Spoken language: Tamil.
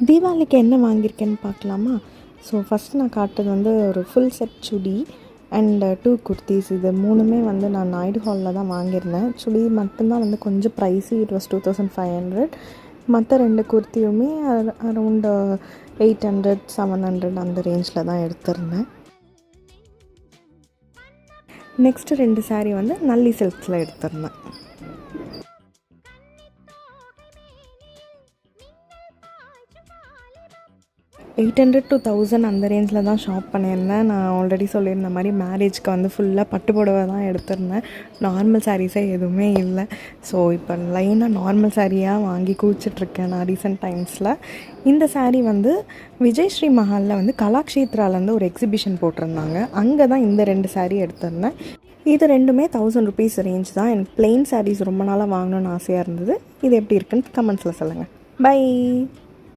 தீபாவளிக்கு என்ன வாங்கியிருக்கேன்னு பார்க்கலாமா? ஸோ ஃபஸ்ட் நான் காட்டுறது வந்து ஒரு full set chudi and 2 kurtis. இது 3மே வந்து நான் நாயுடு ஹாலில் தான் வாங்கியிருந்தேன். சுடி மட்டும்தான் வந்து கொஞ்சம் ப்ரைஸி, இட் வாஸ் 2500. மற்ற 2 குர்த்தியுமே அரௌண்ட் 800 700 அந்த ரேஞ்சில் தான் எடுத்திருந்தேன். நெக்ஸ்ட்டு 2 சாரீ வந்து நல்லி சில்க்ஸில் எடுத்திருந்தேன். 800 to 1000 அந்த ரேஞ்சில் தான் ஷாப் பண்ணியிருந்தேன். நான் ஆல்ரெடி சொல்லியிருந்த மாதிரி மேரேஜ்க்கு வந்து ஃபுல்லாக பட்டு புடவை தான் எடுத்திருந்தேன். நார்மல் சாரீஸே எதுவுமே இல்லை. ஸோ இப்போ லைனாக நார்மல் சாரியாக வாங்கி குவிச்சிட்ருக்கேன் நான் ரீசெண்ட் டைம்ஸில். இந்த சாரீ வந்து விஜய் ஸ்ரீ மஹாலில் வந்து கலாக்ஷேத்ராலேருந்து ஒரு எக்ஸிபிஷன் போட்டிருந்தாங்க. அங்கே தான் இந்த 2 சாரீ எடுத்திருந்தேன். இது 2மே 1000 rupees ரேஞ்ச் தான். எனக்கு பிளெயின் சாரீஸ் ரொம்ப நாளாக வாங்கணுன்னு ஆசையாக இருந்தது. இது எப்படி இருக்குன்னு கமெண்ட்ஸில் சொல்லுங்கள். பை.